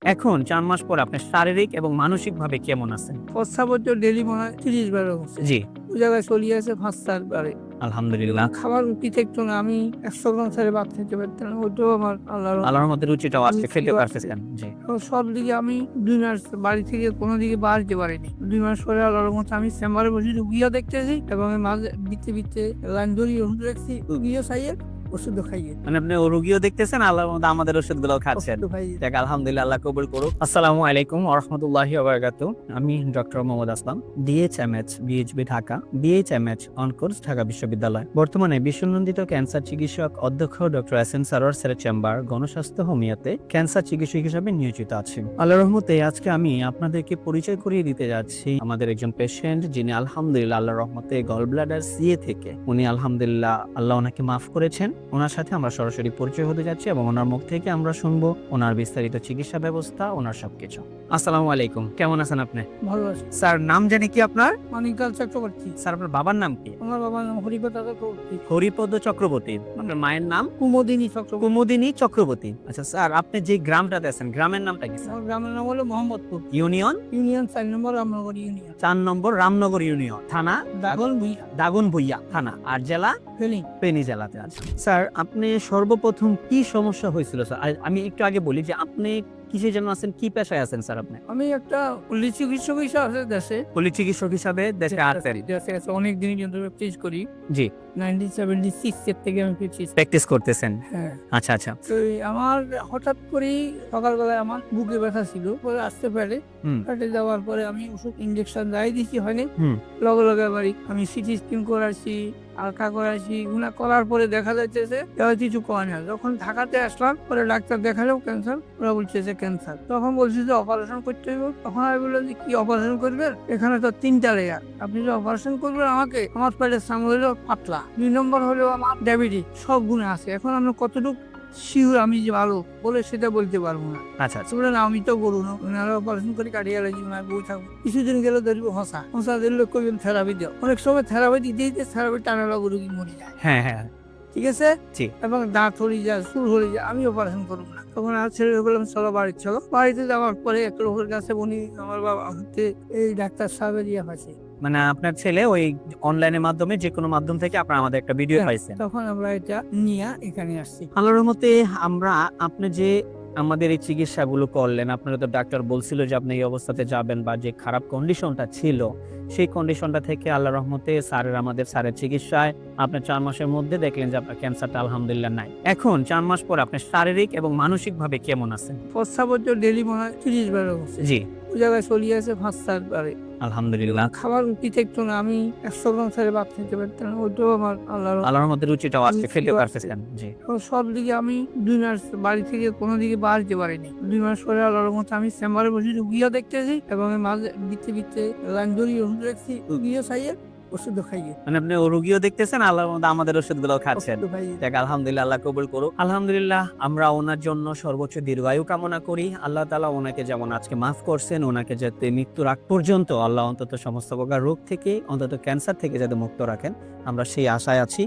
এখন ৪ মাস পর আপনি শারীরিক এবং মানসিকভাবে কেমন আছেন? প্রস্রাবের তো ডেইলি মনে হয় ৩০ বারের হচ্ছে। জি, ওই জায়গায় চলিয়ে আছে ৫-৪ বারে। আলহামদুলিল্লাহ। খাবার রুচি থাকতো না। আমি ১০০ গ্রাম ছাড়া ভাত খেতে পারতাম না। ওইটাও আমার আল্লাহর আল্লাহর রহমতে রুচিটাও আজকে খেতে রুচিও আছে। পারতেছেন। জি। তো সব দিকে আমি ২ মাস বাড়ি থেকে কোনো দিকে বাড়তে পারিনি। ২ মাস পরে আল্লাহর রহমতে আমি চেম্বারে বসে রুগীও দেখতেছি এবং এর মাঝে ভিত্তি লাইন ধরিয়ে ওষুধ রাখছি। রুগীও খাইয়ে ওষুধও খাইয়ে মানে আপনি রোগীও দেখতেছেন, আল্লাহর রহমতে আমাদের ওষুধগুলোও খাচ্ছেন। ওষুধও খাইয়ে। যাক আলহামদুলিল্লাহ, আল্লাহ কবুল করুক। আসসালামু আলাইকুম ওয়া রাহমাতুল্লাহি ওয়া বারাকাতুহু। আমি ডক্টর মোহাম্মদ আসলাম, ডিএইচএমএইচ বিএইচবি ঢাকা, বিএইচএমএইচ অনকোর্স ঢাকা বিশ্ববিদ্যালয়। বর্তমানে বিশ্বনন্দিত ক্যান্সার চিকিৎসক অধ্যক্ষ ডক্টর এসএন সারোয়ার স্যারের চেম্বার গণস্বাস্থ্য হোমিওতে ক্যান্সার চিকিৎসক হিসেবে নিয়োজিত আছি। আল্লাহর রহমতে আজকে আমি আপনাদেরকে পরিচয় করিয়ে দিতে যাচ্ছি আমাদের একজন পেশেন্ট, যিনি আলহামদুলিল্লাহ আল্লাহর রহমতে গল ব্লাডার সিএ থেকে উনি আলহামদুলিল্লাহ আল্লাহ ওনাকে মাফ করেছেন। ওনার সাথে আমরা সরাসরি পরিচয় হতে যাচ্ছি এবং ওনার মুখ থেকে আমরা শুনবো ওনার বিস্তারিত চিকিৎসা ব্যবস্থা, ওনার সবকিছু। আসসালামু আলাইকুম, কেমন আছেন আপনি? ভালো আছে। স্যার, নাম জানি কি আপনার? মানিকাল চক্রবর্তী। স্যার, আপনার বাবার নাম কি? আমার বাবার নাম হরিপদ চক্রবর্তী। হরিপদ চক্রবর্তী। আপনার মায়ের নাম? কুমোদিনী চক্রবর্তী। কুমুদিনী চক্রবর্তী। আচ্ছা স্যার, আপনি যে গ্রামটাতে আছেন গ্রামের নামটা কি স্যার? আমার গ্রামের নাম হলো মোহাম্মদপুর। ইউনিয়ন? ইউনিয়ন ৪ নম্বর রামনগর ইউনিয়ন। ৪ নম্বর রামনগর ইউনিয়ন। থানা? দাগন ভুইয়া। দাগনভূঞা থানা। আর জেলা? ফেনী। ফেনী জেলাতে আছে। স্যার, আপনি সর্বপ্রথম কি সমস্যা হয়েছিল স্যার? আমি একটু আগে বলি যে আপনি কিসে যেন আছেন, কি পেশায় আছেন স্যার আপনি? আমি একটা পল্লী চিকিৎসক হিসেবে আছে দেশে। পল্লী চিকিৎসক হিসাবে দেশে আছেন? দেশে আছে অনেক দিন কিন্তু প্র্যাকটিস করি। জি। 1976 এর থেকে আমি প্র্যাকটিস। প্র্যাকটিস করতেছেন? হ্যাঁ। আচ্ছা আচ্ছা। তো আমার হঠাৎ করেই সকালবেলায় আমার বুকে ব্যথা ছিল, পরে আসতে পারে। হুম। পেটে যাওয়ার পরে আমি ওষুধ ইনজেকশন যাই দিছি হয়নি। হুম। লগে লগে বাড়ি আমি সিটি স্ক্যান করাইছি, আলট্রা করাইছি। এগুলা করার পরে দেখা যাচ্ছে কিছু কয় না। যখন ঢাকাতে আসলাম পরে ডাক্তার দেখালেও ক্যান্সার, ওরা বলছে যে ক্যান্সার। তখন বলছি যে অপারেশন করতে হবে। তখন আমি বললাম যে কি অপারেশন করবেন? এখানে তো 3টা লেয়ার, আপনি যে অপারেশন করবেন আমাকে, আমার পেটের সামনে হলো পাতলা, 2 নম্বর হলো আমার ডায়াবেটিস, সব গুণে আছে। এখন আমি কতটুকু শিওর আমি যে ভালো বলে সেটা বলতে পারবো না। আচ্ছা আচ্ছা। বলে না আমি তো বলুন অপারেশন করে কাটিয়ে গেছি, না বই থাকবো। কিছুদিন গেলে ধরবো হসা দিলে কইবেন থেরাপি দাও। অনেক সময় থেরাপি দিতে দিতে থেরাপি টানা লাগো, রুগী মরে যায়। হ্যাঁ হ্যাঁ। ঠিক আছে। জি। এবং দাঁত হয়ে যায়, সুর হয়ে যায়, আমি অপারেশন করবো না। তখন আর ছেড়ে বললাম চলো বাড়ি চলো। বাড়িতে যাওয়ার পরে এক লোকের কাছে উনি আমার বাবা হচ্ছে এই ডাক্তার সাহেবের ইয়ে পাইছে। মানে আপনার ছেলে ওই অনলাইনের মাধ্যমে, যে কোনো মাধ্যম থেকে আপনার আমাদের একটা ভিডিও পাইছেন। তখন আমরা এটা নিয়ে এখানে আসছি। আল্লাহর রহমতে আমরা, আপনি যে আমাদের এই চিকিৎসাগুলো করলেন, আপনারা তো ডাক্তার বলছিল যে আপনি এই অবস্থাতে যাবেন, বা যে খারাপ কন্ডিশনটা ছিল সেই কন্ডিশনটা থেকে আল্লাহর রহমতে আমাদের স্যারের চিকিৎসায় আপনার ৪ মাসের মধ্যে দেখলেন যে আপনার ক্যান্সারটা আলহামদুলিল্লাহ নাই। এখন ৪ মাস পর আপনি শারীরিক এবং মানসিকভাবে কেমন আছেন? প্রস্রাবের তো ডেইলি মনে হয় ৩০ বারের হচ্ছে। জি, ওই জায়গায় চলিয়ে আছে ৫-৪ বারে। আলহামদুলিল্লাহ। খাবার রুচি থাকতো না। আমি ১০০ গ্রাম ছাড়া ভাত খেতে পারতাম না। ওইটাও আমার আল্লাহর রহমতে রুচিটাও আজকে খেতে রুচিও আছে। পারতেছেন। জি। তো সব দিকে আমি ২ মাস বাড়ি থেকে কোনো দিকে বাড়তে পারিনি। ২ মাস পরে আল্লাহর রহমতে আমি চেম্বারে বসে রুগীও দেখতেছি এবং এর মাঝে ভিত্তি লাইন ধরিয়ে ওষুধ রাখছি। রুগীও খাইয়ে ওষুধও খাইয়ে। মানে আপনি রোগীও দেখতেছেন, আল্লাহর রহমতে আমাদের ওষুধগুলোও খাচ্ছেন। ওষুধও খাইয়ে। যাক আলহামদুলিল্লাহ, আল্লাহ কবুল করুক। আলহামদুলিল্লাহ, আমরা ওনার জন্য সর্বোচ্চ দীর্ঘায়ু কামনা করি। আল্লাহ তাআলা ওনাকে যেমন আজকে মাফ করছেন, ওনাকে যাতে মৃত্যুর আগ পর্যন্ত আল্লাহ অন্তত সমস্ত প্রকার রোগ থেকে, অন্তত ক্যান্সার থেকে যাতে মুক্ত রাখেন, আমরা সেই আশায় আছি।